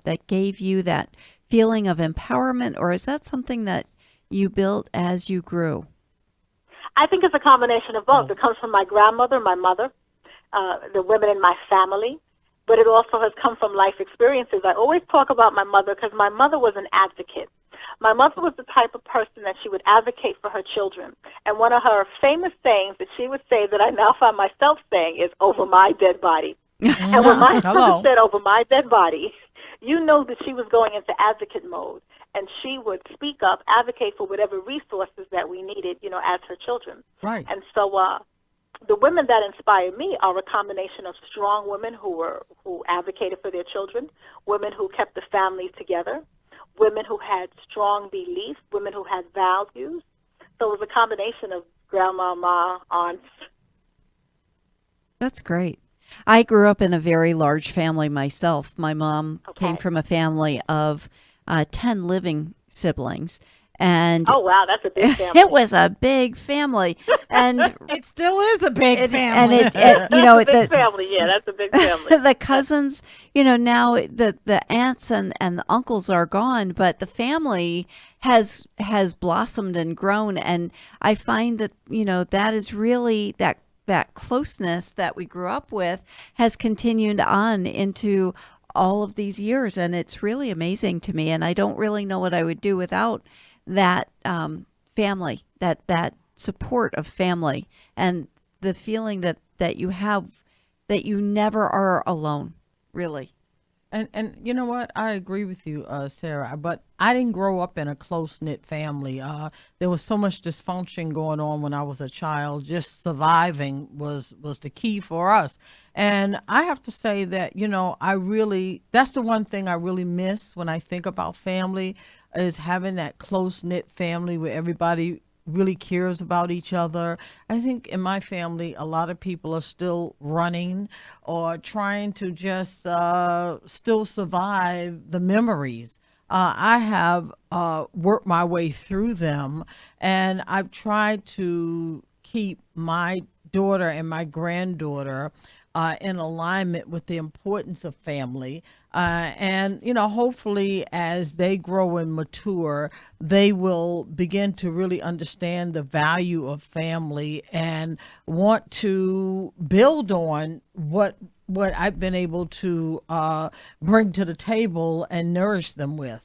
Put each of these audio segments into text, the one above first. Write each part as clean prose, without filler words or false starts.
that gave you that feeling of empowerment, or is that something that you built as you grew? I think it's a combination of both. It comes from my grandmother, my mother, the women in my family, but it also has come from life experiences. I always talk about my mother because my mother was an advocate. My mother was the type of person that she would advocate for her children. And one of her famous sayings that she would say that I now find myself saying is, "over my dead body." And when my mother said "over my dead body," you know that she was going into advocate mode. And she would speak up, advocate for whatever resources that we needed, as her children. Right. And so the women that inspire me are a combination of strong women who advocated for their children, women who kept the family together, women who had strong beliefs, women who had values. So it was a combination of grandmama, aunts. That's great. I grew up in a very large family myself. My mom came from a family of 10 living siblings. And oh, wow, that's a big family. It was a big family. And it still is a big family. And that's a big family. Yeah, that's a big family. The cousins, now the aunts and the uncles are gone, but the family has blossomed and grown. And I find that, that is really that closeness that we grew up with has continued on into all of these years, and it's really amazing to me. And I don't really know what I would do without that family, that support of family, and the feeling that you have that you never are alone, really. And you know what? I agree with you, Sarah, but I didn't grow up in a close-knit family. There was so much dysfunction going on when I was a child. Just surviving was the key for us. And I have to say that, that's the one thing I really miss when I think about family, is having that close-knit family where everybody really cares about each other. I think in my family, a lot of people are still running or trying to just still survive the memories. I have worked my way through them, and I've tried to keep my daughter and my granddaughter in alignment with the importance of family. And, hopefully as they grow and mature, they will begin to really understand the value of family and want to build on what I've been able to bring to the table and nourish them with.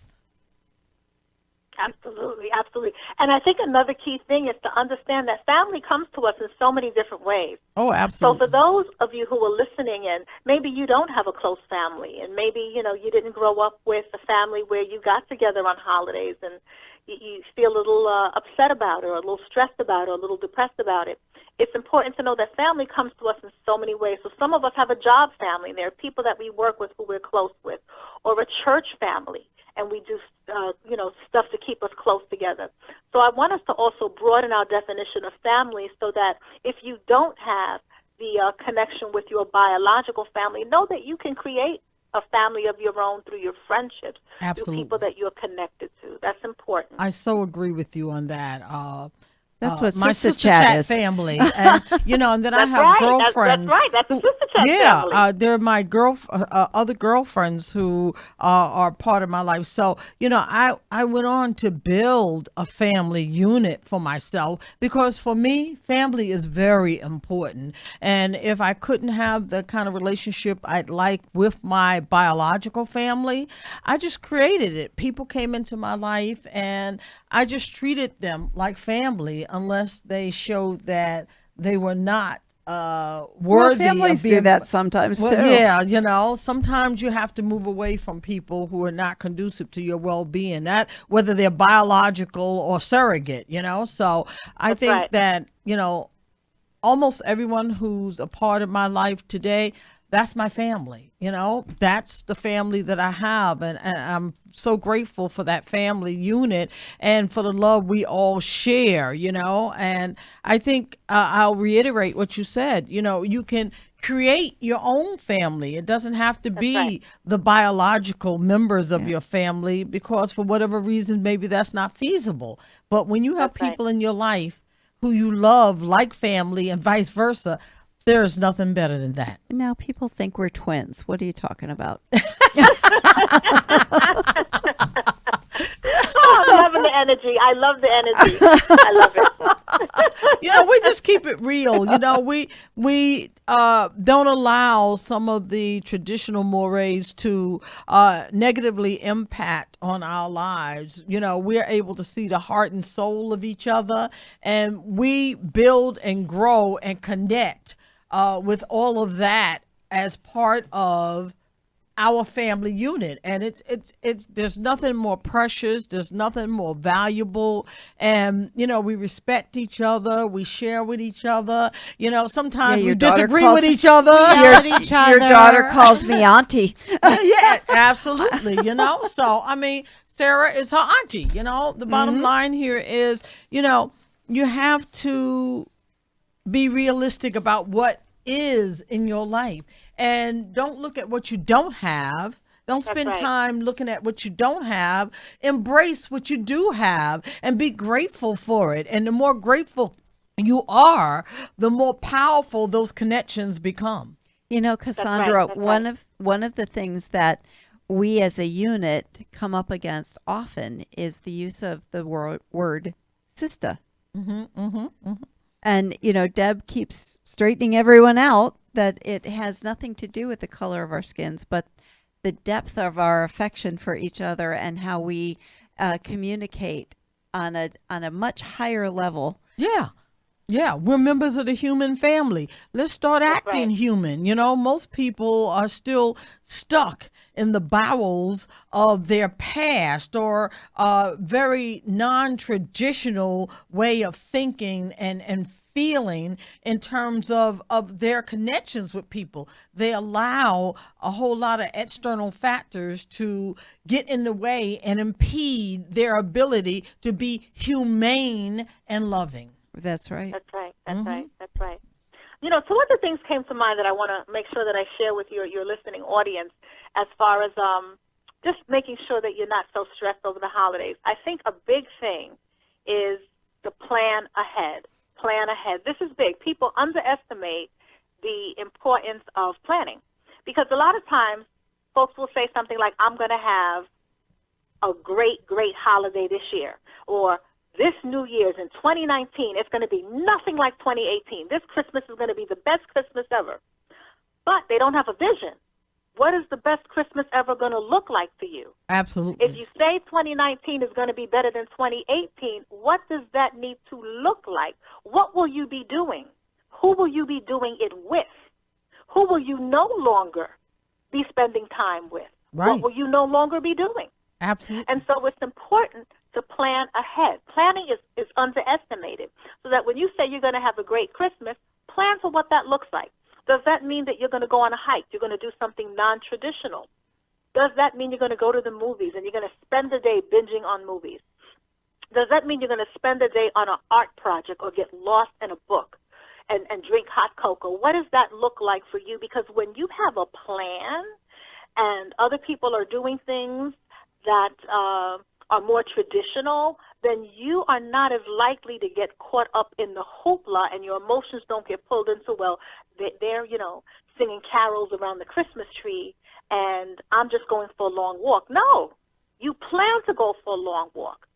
Absolutely, absolutely. And I think another key thing is to understand that family comes to us in so many different ways. Oh, absolutely. So for those of you who are listening, and maybe you don't have a close family, and maybe, you didn't grow up with a family where you got together on holidays and you feel a little upset about it, or a little stressed about it, or a little depressed about it, it's important to know that family comes to us in so many ways. So some of us have a job family. There are people that we work with who we're close with, or a church family, and we do stuff to keep us close together. So I want us to also broaden our definition of family, so that if you don't have the connection with your biological family, know that you can create a family of your own through your friendships, Absolutely. through people that you're connected to. That's important. I so agree with you on that. That's what my Sister Sister Chat Chat is. family, and and then I have right. girlfriends. That's right. That's a Sister Chat family. Yeah, they're my other girlfriends who are part of my life. So I went on to build a family unit for myself, because for me, family is very important. And if I couldn't have the kind of relationship I'd like with my biological family, I just created it. People came into my life, and I just treated them like family, unless they showed that they were not worthy. Families do that sometimes too. Yeah, sometimes you have to move away from people who are not conducive to your well-being, that whether they're biological or surrogate. So I think that almost everyone who's a part of my life today, that's my family. That's the family that I have. And I'm so grateful for that family unit and for the love we all share, and I think I'll reiterate what you said. You can create your own family. It doesn't have to be the biological members of your family, because for whatever reason, maybe that's not feasible. But when you have people in your life who you love like family, and vice versa, there's nothing better than that. Now people think we're twins. What are you talking about? love the energy. I love it. We just keep it real. We don't allow some of the traditional mores to negatively impact on our lives. We're able to see the heart and soul of each other, and we build and grow and connect with all of that as part of our family unit. And it's there's nothing more precious, there's nothing more valuable. And we respect each other, we share with each other. Sometimes we disagree with each other. Yell at each other. Your daughter calls me auntie. Yeah, absolutely. So Sarah is her auntie. The bottom line here is, you have to be realistic about what is in your life, and don't look at what you don't have. Don't spend right. time looking at what you don't have. Embrace what you do have and be grateful for it. And the more grateful you are, the more powerful those connections become. Cassandra, That's one of the things that we as a unit come up against often is the use of the word Sistah. And, Deb keeps straightening everyone out that it has nothing to do with the color of our skins, but the depth of our affection for each other and how we communicate on a much higher level. Yeah. Yeah, we're members of the human family. Let's start acting human. Most people are still stuck in the bowels of their past or a very non-traditional way of thinking and feeling in terms of their connections with people. They allow a whole lot of external factors to get in the way and impede their ability to be humane and loving. That's right. That's right. That's right. That's right. Two other things came to mind that I want to make sure that I share with your listening audience as far as just making sure that you're not so stressed over the holidays. I think a big thing is to plan ahead. Plan ahead. This is big. People underestimate the importance of planning because a lot of times folks will say something like, I'm going to have a great, great holiday this year, or this New Year's in 2019, it's going to be nothing like 2018. This Christmas is going to be the best Christmas ever. But they don't have a vision. What is the best Christmas ever going to look like for you? Absolutely. If you say 2019 is going to be better than 2018, what does that need to look like? What will you be doing? Who will you be doing it with? Who will you no longer be spending time with? Right. What will you no longer be doing? Absolutely. And so it's important to plan ahead. Planning is underestimated. So that when you say you're going to have a great Christmas, plan for what that looks like. Does that mean that you're going to go on a hike? You're going to do something non-traditional? Does that mean you're going to go to the movies and you're going to spend the day binging on movies? Does that mean you're going to spend the day on an art project or get lost in a book and drink hot cocoa? What does that look like for you? Because when you have a plan and other people are doing things that are more traditional, then you are not as likely to get caught up in the hoopla and your emotions don't get pulled into, well, they're singing carols around the Christmas tree and I'm just going for a long walk. No, you plan to go for a long walk.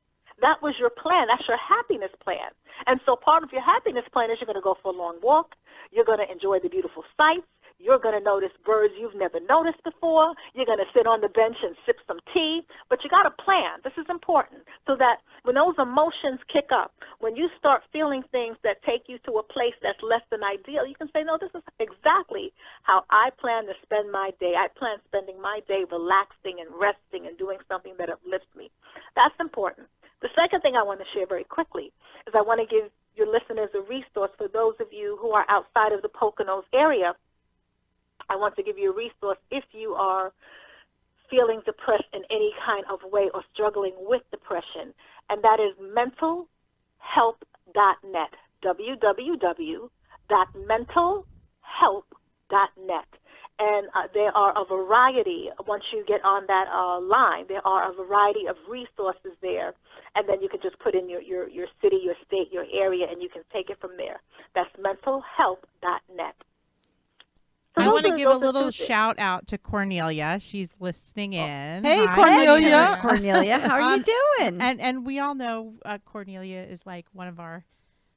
That was your plan. That's your happiness plan. And so part of your happiness plan is you're going to go for a long walk. You're going to enjoy the beautiful sights. You're going to notice birds you've never noticed before. You're going to sit on the bench and sip some tea. But you got to plan. This is important so that when those emotions kick up, when you start feeling things that take you to a place that's less than ideal, you can say, no, this is exactly how I plan to spend my day. I plan spending my day relaxing and resting and doing something that uplifts me. That's important. The second thing I want to share very quickly is I want to give your listeners a resource for those of you who are outside of the Poconos area. I want to give you a resource if you are feeling depressed in any kind of way or struggling with depression, and that is mentalhelp.net, www.mentalhelp.net. And there are a variety, once you get on that line, there are a variety of resources there, and then you can just put in your city, your state, your area, and you can take it from there. That's mentalhelp.net. So I want to give a those are little two things. shout out to Cornelia. She's listening in. Hey, Hi, Cornelia. Cornelia, how are you Um, doing? And we all know Cornelia is like one of our.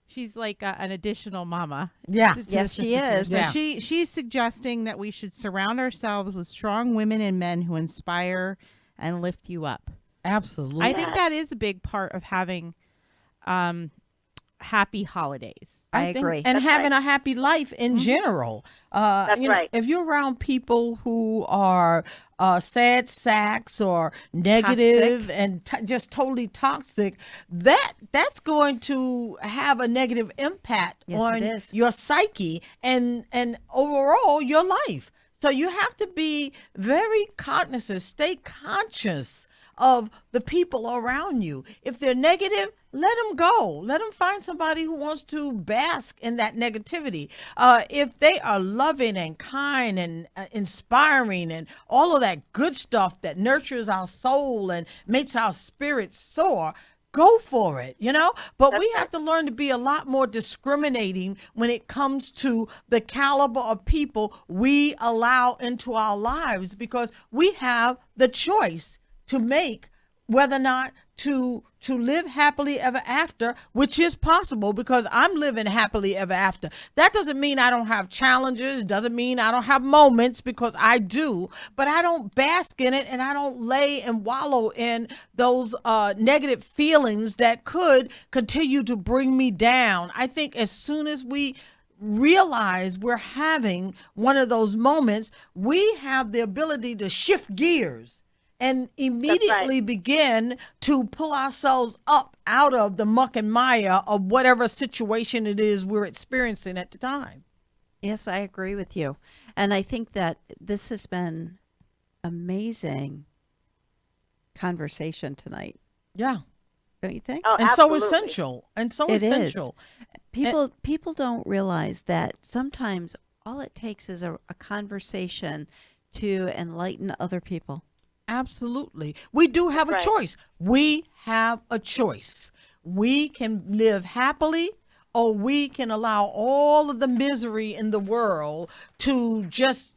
She's like an additional mama. Yeah. to the Yes, she Sistah team. is. So Yeah. she's suggesting that we should surround ourselves with strong women and men who inspire and lift you up. Absolutely. I think that is a big part of having happy holidays. I think- agree. And That's having right. a happy life in general. That's Right. If you're around people who are sad sacks or negative and just totally toxic, that's going to have a negative impact Yes, on it is. your psyche and overall your life. So you have to be very cognizant, stay conscious of the people around you. If they're negative, let them go. Let them find somebody who wants to bask in that negativity. If they are loving and kind and inspiring and all of that good stuff that nurtures our soul and makes our spirits soar, go for it, But we have to learn to be a lot more discriminating when it comes to the caliber of people we allow into our lives, because we have the choice to make whether or not to live happily ever after, which is possible because I'm living happily ever after. That doesn't mean I don't have challenges. Doesn't mean I don't have moments, because I do, but I don't bask in it and I don't lay and wallow in those negative feelings that could continue to bring me down. I think as soon as we realize we're having one of those moments, we have the ability to shift gears and immediately begin to pull ourselves up out of the muck and mire of whatever situation it is we're experiencing at the time. Yes, I agree with you. And I think that this has been amazing conversation tonight. Yeah. Don't you think? Oh, And absolutely. so essential. And so It is. essential. People don't realize that sometimes all it takes is a conversation to enlighten other people. Absolutely. We do have a Right. choice. We have a choice. We can live happily, or we can allow all of the misery in the world to just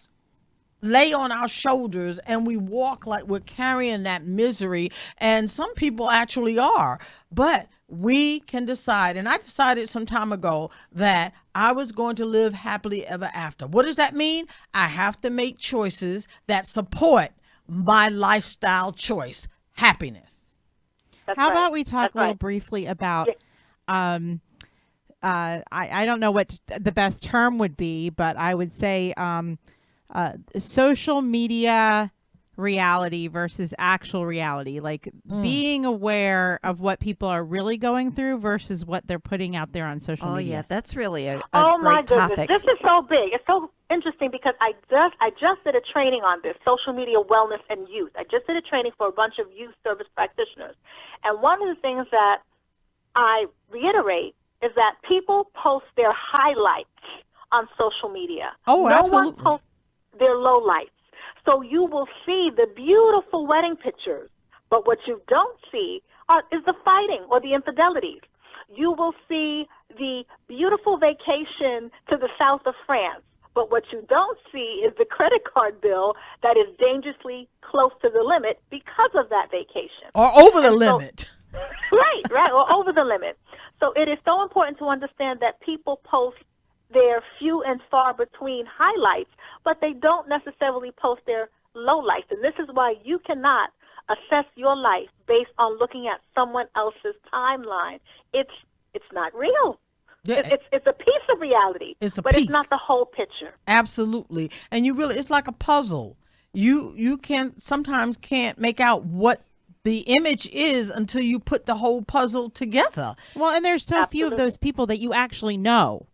lay on our shoulders, and we walk like we're carrying that misery. And some people actually are. But we can decide. And I decided some time ago that I was going to live happily ever after. What does that mean? I have to make choices that support my lifestyle choice, happiness. That's How right. about we talk That's a little right. briefly about I don't know what the best term would be, but I would say social media reality versus actual reality, like being aware of what people are really going through versus what they're putting out there on social Oh media. yeah, that's really a Oh great my goodness, topic. this is so big. It's so interesting because I just did a training on this, social media wellness and youth. I just did a training for a bunch of youth service practitioners, and one of the things that I reiterate is that people post their highlights on social media. Oh, no absolutely. one posts their lowlights. So you will see the beautiful wedding pictures, but what you don't see is the fighting or the infidelities. You will see the beautiful vacation to the south of France, but what you don't see is the credit card bill that is dangerously close to the limit because of that vacation. Or over the And so- limit. Right, or over the limit. So it is so important to understand that people post their few and far between highlights, but they don't necessarily post their lowlights. And this is why you cannot assess your life based on looking at someone else's timeline. It's not real. Yeah, It's a piece of reality, It's a but piece. it's not the whole picture. Absolutely. And it's like a puzzle. You sometimes can't make out what the image is until you put the whole puzzle together. Well, and there's so few of Absolutely. those people that you actually know.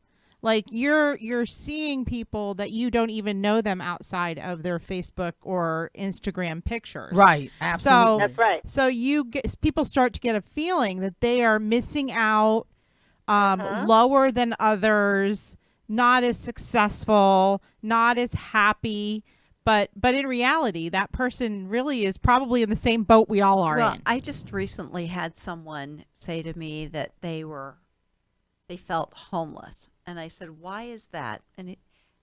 Like you're seeing people that you don't even know them outside of their Facebook or Instagram pictures. Right. Absolutely. That's right. So people start to get a feeling that they are missing out, lower than others, not as successful, not as happy. But in reality, that person really is probably in the same boat we all are Well, in. I just recently had someone say to me that they felt homeless, and I said, "Why is that?" And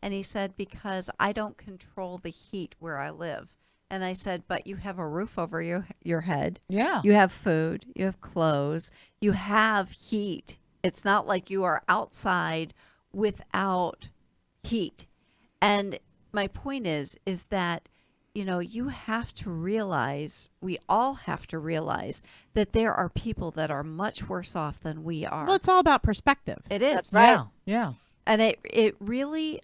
And he said, because I don't control the heat where I live. And I said, but you have a roof over your head. Yeah. You have food, you have clothes, you have heat. It's not like you are outside without heat. And my point is that, you have to realize, we all have to realize that there are people that are much worse off than we are. Well, it's all about perspective. It is. That's right. Yeah. And it really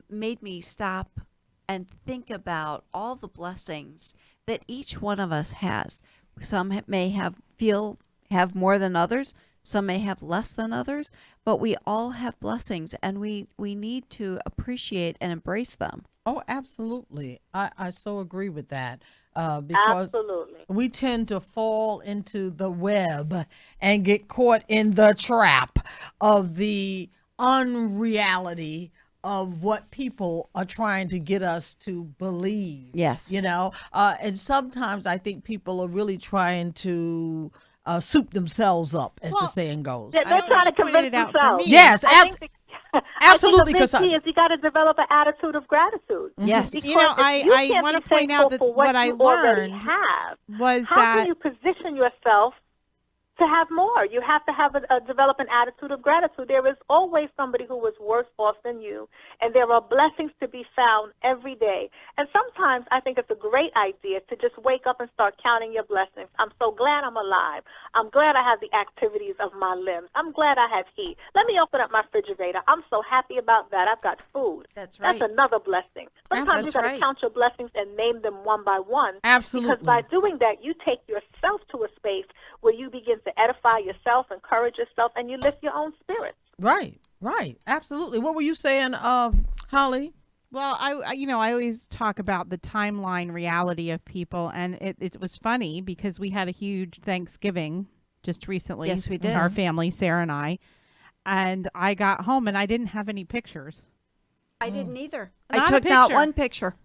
made me stop and think about all the blessings that each one of us has. Some may have more than others. Some may have less than others, but we all have blessings, and we need to appreciate and embrace them. Oh, absolutely. I so agree with that. Because Absolutely. we tend to fall into the web and get caught in the trap of the unreality of what people are trying to get us to believe. Yes. And sometimes I think people are really trying to soup themselves up, as the saying goes. They're trying to pointed convince it out for themselves. me. Yes, absolutely. because I think the big key is you got to develop an attitude of gratitude. Yes. Because You know, if you I can't want be to point out that thankful for what I you already learned have, was how that can you position yourself to have more? You have to have develop an attitude of gratitude. There is always somebody who is worse off than you, and there are blessings to be found every day. And sometimes I think it's a great idea to just wake up and start counting your blessings. I'm so glad I'm alive. I'm glad I have the activities of my limbs. I'm glad I have heat. Let me open up my refrigerator. I'm so happy about that. I've got food. That's right. That's another blessing. Sometimes you That's got to right. count your blessings and name them one by one. Absolutely. Because by doing that, you take yourself to a space where you begin to edify yourself, encourage yourself, and you lift your own spirits. Right. Absolutely. What were you saying, Holly? Well, I always talk about the timeline reality of people, and it was funny because we had a huge Thanksgiving just recently. Yes, we with did. Our family, Sarah and I got home and I didn't have any pictures. I didn't either. Not I a took not picture. one picture.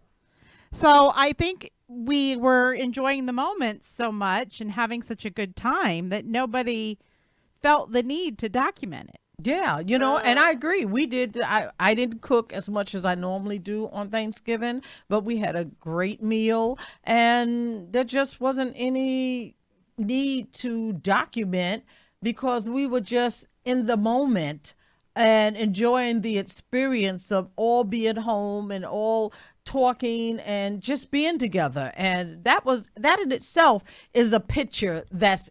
So I think we were enjoying the moment so much and having such a good time that nobody felt the need to document it. Yeah, and I agree. We did. I didn't cook as much as I normally do on Thanksgiving, but we had a great meal, and there just wasn't any need to document because we were just in the moment and enjoying the experience of all being home and all talking and just being together. And that in itself is a picture that's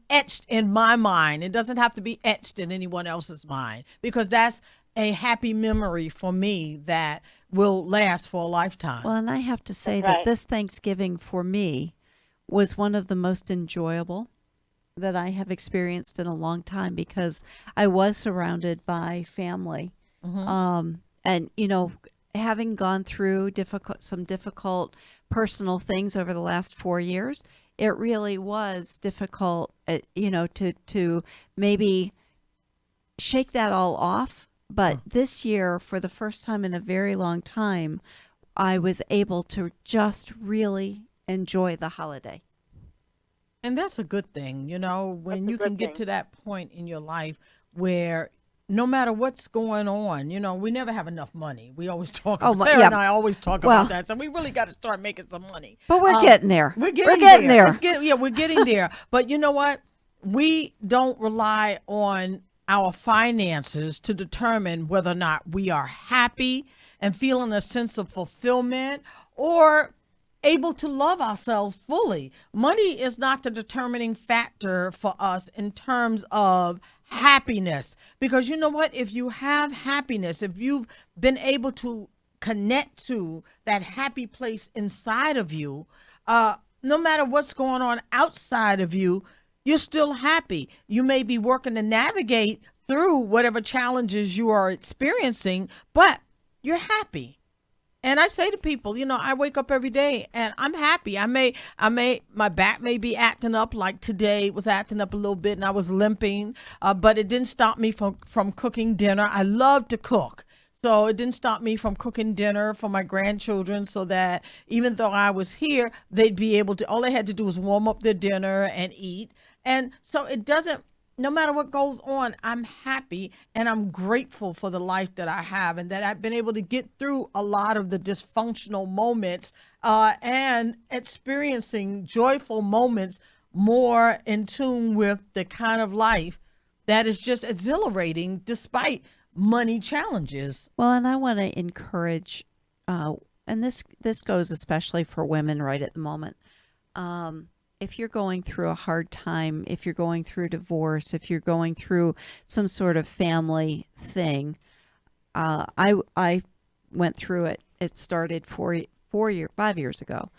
etched in my mind. It doesn't have to be etched in anyone else's mind, because that's a happy memory for me that will last for a lifetime. Well, and I have to say Right. that this Thanksgiving for me was one of the most enjoyable that I have experienced in a long time, because I was surrounded by family. And, having gone through some difficult personal things over the last 4 years, it really was difficult, to maybe shake that all off. But this year, for the first time in a very long time, I was able to just really enjoy the holiday. And that's a good thing, when That's a you good can get thing. to that point in your life where no matter what's going on, we never have enough money. We always talk Oh, about, my- Sarah yeah. and I always talk Well- about that. So we really got to start making some money. But we're getting there. We're getting there. We're getting there. But you know what? We don't rely on our finances to determine whether or not we are happy and feeling a sense of fulfillment or able to love ourselves fully. Money is not the determining factor for us in terms of happiness, because you know what? If you have happiness, if you've been able to connect to that happy place inside of you, no matter what's going on outside of you, you're still happy. You may be working to navigate through whatever challenges you are experiencing, but you're happy. And I say to people, I wake up every day and I'm happy. My back may be acting up, like today it was acting up a little bit and I was limping, but it didn't stop me from cooking dinner. I love to cook. So it didn't stop me from cooking dinner for my grandchildren, so that even though I was here, they'd be able to, all they had to do was warm up their dinner and eat. And so it doesn't no matter what goes on, I'm happy and I'm grateful for the life that I have, and that I've been able to get through a lot of the dysfunctional moments and experiencing joyful moments more in tune with the kind of life that is just exhilarating despite money challenges. Well, and I want to encourage, and this goes especially for women right at the moment. If you're going through a hard time, if you're going through divorce, if you're going through some sort of family thing, I went through it. It started 5 years ago,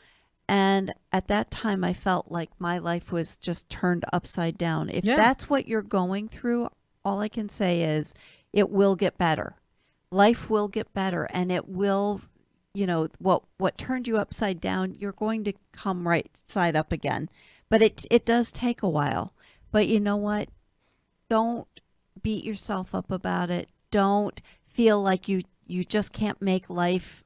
and at that time, I felt like my life was just turned upside down. If Yeah. that's what you're going through, all I can say is it will get better. Life will get better, and it will, what turned you upside down, you're going to come right side up again. But it does take a while. But you know what? Don't beat yourself up about it. Don't feel like you just can't make life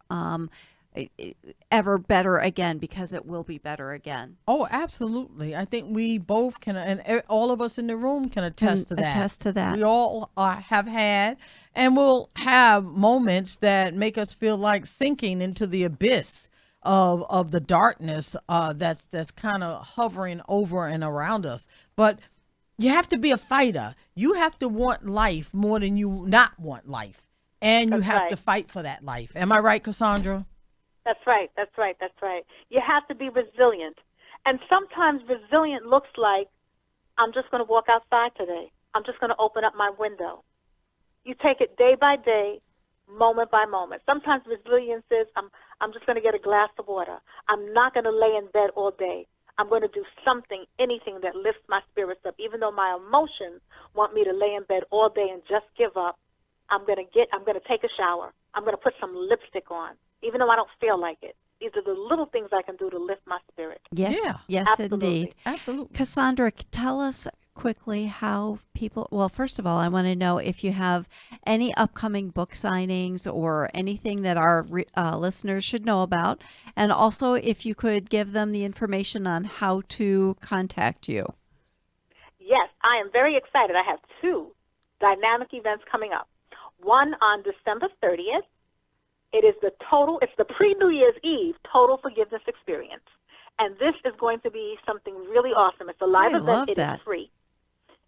ever better again, because it will be better again. Oh, absolutely. I think we both can, and all of us in the room can attest to that. Attest to that. We all have had and will have moments that make us feel like sinking into the abyss of the darkness that's kind of hovering over and around us. But you have to be a fighter. You have to want life more than you not want life. And you That's have right. to fight for that life. Am I right, Cassandra? That's right. That's right. That's right. You have to be resilient. And sometimes resilient looks like, I'm just going to walk outside today. I'm just going to open up my window. You take it day by day, moment by moment. Sometimes resilience is, I'm just going to get a glass of water. I'm not going to lay in bed all day. I'm going to do something, anything that lifts my spirits up. Even though my emotions want me to lay in bed all day and just give up, I'm going to take a shower. I'm going to put some lipstick on, even though I don't feel like it. These are the little things I can do to lift my spirit. Yes, Yeah, yes, absolutely. indeed. Absolutely. Cassandra, tell us quickly how people, well, first of all, I want to know if you have any upcoming book signings or anything that our listeners should know about. And also if you could give them the information on how to contact you. Yes, I am very excited. I have two dynamic events coming up. One on December 30th. It's the pre-New Year's Eve Total Forgiveness Experience. And this is going to be something really awesome. It's a live I event. love It that. is free.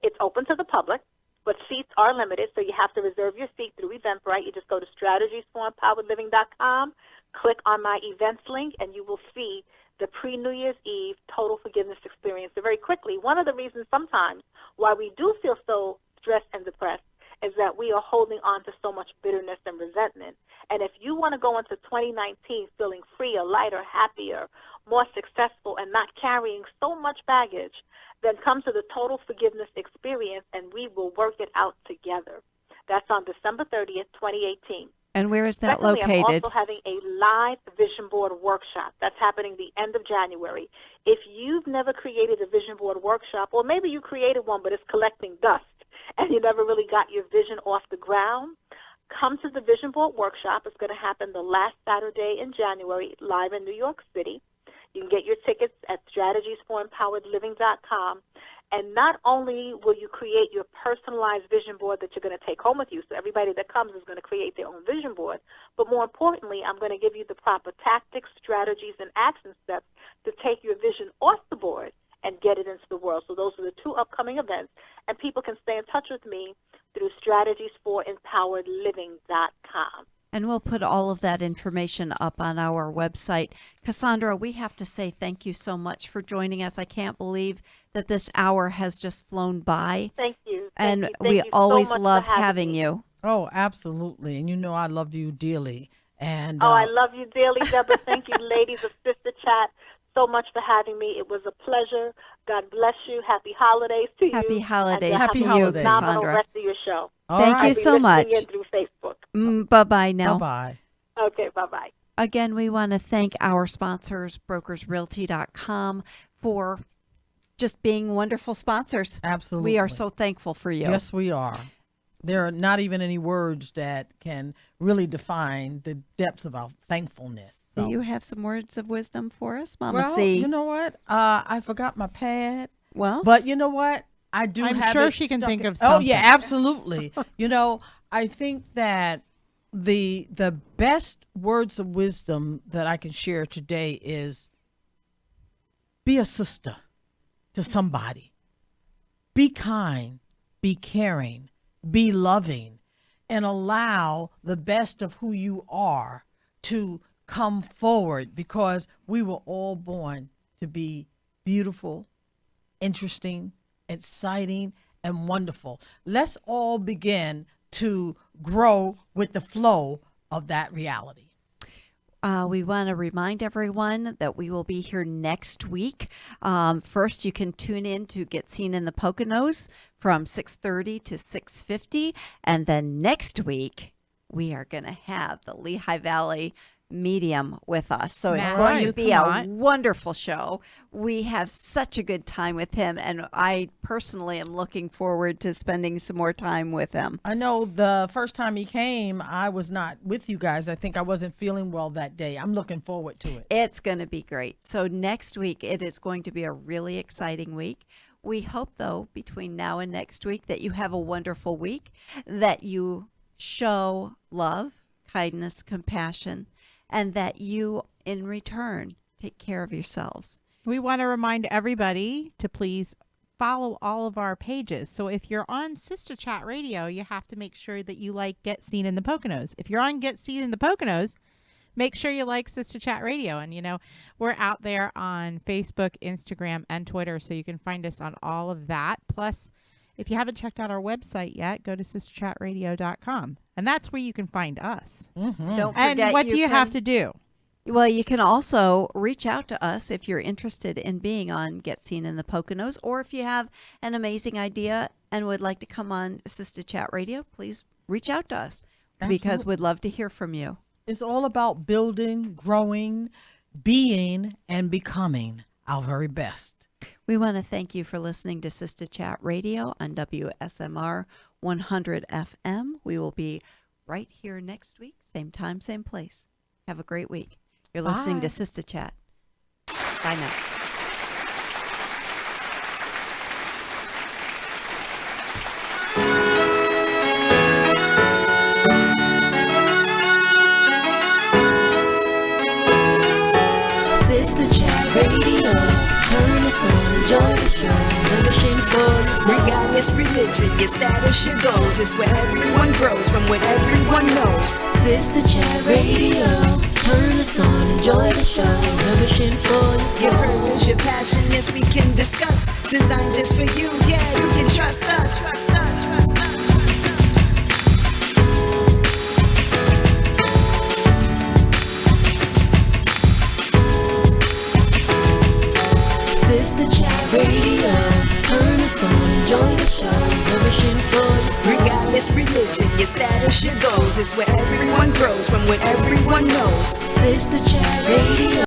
It's open to the public, but seats are limited, so you have to reserve your seat through Eventbrite. You just go to strategiesfoремpoweredliving.com, click on my events link, and you will see the pre-New Year's Eve Total Forgiveness Experience. So very quickly, one of the reasons sometimes why we do feel so stressed and depressed is that we are holding on to so much bitterness and resentment. And if you want to go into 2019 feeling freer, lighter, happier, more successful, and not carrying so much baggage, then come to the Total Forgiveness Experience, and we will work it out together. That's on December 30th, 2018. And where is that Secondly, located? I'm also having a live vision board workshop. That's happening the end of January. If you've never created a vision board workshop, or maybe you created one but it's collecting dust and you never really got your vision off the ground, come to the vision board workshop. It's going to happen the last Saturday in January, live in New York City. You can get your tickets at strategiesfoремpoweredliving.com. And not only will you create your personalized vision board that you're going to take home with you, so everybody that comes is going to create their own vision board, but more importantly, I'm going to give you the proper tactics, strategies, and action steps to take your vision off the board and get it into the world. So those are the two upcoming events, and people can stay in touch with me through strategiesfoремpoweredliving.com. And we'll put all of that information up on our website. Cassandra, we have to say thank you so much for joining us. I can't believe that this hour has just flown by. Thank you. And Thank we you so always much for love having having me. you. Oh, absolutely. And you know I love you dearly. And I love you dearly, Deborah. Thank you, ladies of Sister Chat, so much for having me. It was a pleasure. God bless you. Happy holidays to you. Happy holidays and Happy to have you, a holidays. phenomenal Cassandra. rest of your show. all Thank right. you so I'll be much. listening in through Facebook. Bye-bye now. Bye-bye. Okay, bye-bye. Again, we want to thank our sponsors, brokersrealty.com, for just being wonderful sponsors. Absolutely. We are so thankful for you. Yes, we are. There are not even any words that can really define the depths of our thankfulness. Do So- you have some words of wisdom for us, Mama well, C? you know what? I forgot my pad. Well, But you know what? I do. I'm have sure it she can stuck think in- of Oh yeah, something. absolutely. I think that the best words of wisdom that I can share today is be a sister to somebody. Be kind, be caring, be loving, and allow the best of who you are to come forward, because we were all born to be beautiful, interesting, exciting, and wonderful. Let's all begin to grow with the flow of that reality. We want to remind everyone that we will be here next week. First, you can tune in to Get Seen in the Poconos from 6:30 to 6:50. And then next week, we are going to have the Lehigh Valley medium with us. So it's Mack, going you to be come a on. wonderful show. We have such a good time with him, and I personally am looking forward to spending some more time with him. I know the first time he came, I was not with you guys. I think I wasn't feeling well that day. I'm looking forward to it. It's going to be great. So next week, it is going to be a really exciting week. We hope, though, between now and next week, that you have a wonderful week, that you show love, kindness, compassion, and that you, in return, take care of yourselves. We want to remind everybody to please follow all of our pages. So if you're on Sistah Chat Radio, you have to make sure that you like Get Seen in the Poconos. If you're on Get Seen in the Poconos, make sure you like Sistah Chat Radio. And, we're out there on Facebook, Instagram, and Twitter, so you can find us on all of that. Plus, if you haven't checked out our website yet, go to sistahchatradio.com. And that's where you can find us. Don't And forget, what do you have can- to do? Well, you can also reach out to us if you're interested in being on Get Seen in the Poconos, or if you have an amazing idea and would like to come on Sistah Chat Radio, please reach out to us because Absolutely. we'd love to hear from you. It's all about building, growing, being, and becoming our very best. We want to thank you for listening to Sistah Chat Radio on WSMR 100 FM. We will be right here next week, same time, same place. Have a great week. You're listening to Bye. Sistah Chat. Bye now. Sistah Chat Radio, turn us on, enjoy the show. Membership for your soul. Regardless religion, your status, your goals is where everyone grows from what everyone knows. Sistah Chat Radio, turn us on, enjoy the show. Membership for your soul. Your purpose, your passion, yes, we can discuss. Designed just for you, yeah, you can trust us. Trust us, trust us. Sistah Chat Radio, turn us on, enjoy the show. Membership for your soul. Regardless religion, your status, your goals is where everyone grows from what everyone knows. Sistah Chat Radio.